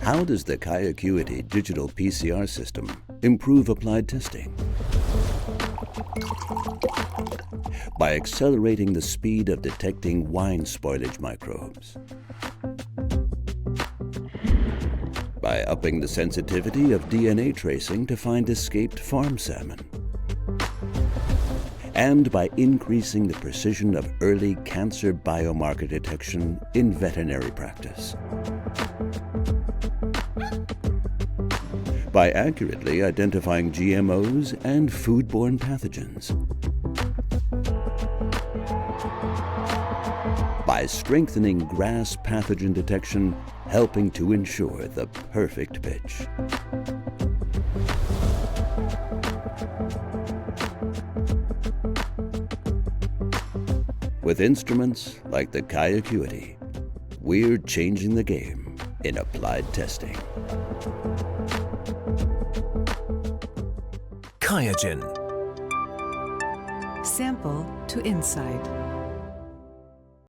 How does the QIAcuity digital PCR system improve applied testing? By accelerating the speed of detecting wine spoilage microbes. By upping the sensitivity of DNA tracing to find escaped farm salmon. And by increasing the precision of early cancer biomarker detection in veterinary practice. By accurately identifying GMOs and foodborne pathogens. By strengthening grass pathogen detection, helping to ensure the perfect pitch. With instruments like the QIAcuity, we're changing the game in applied testing. QIAGEN. Sample to insight.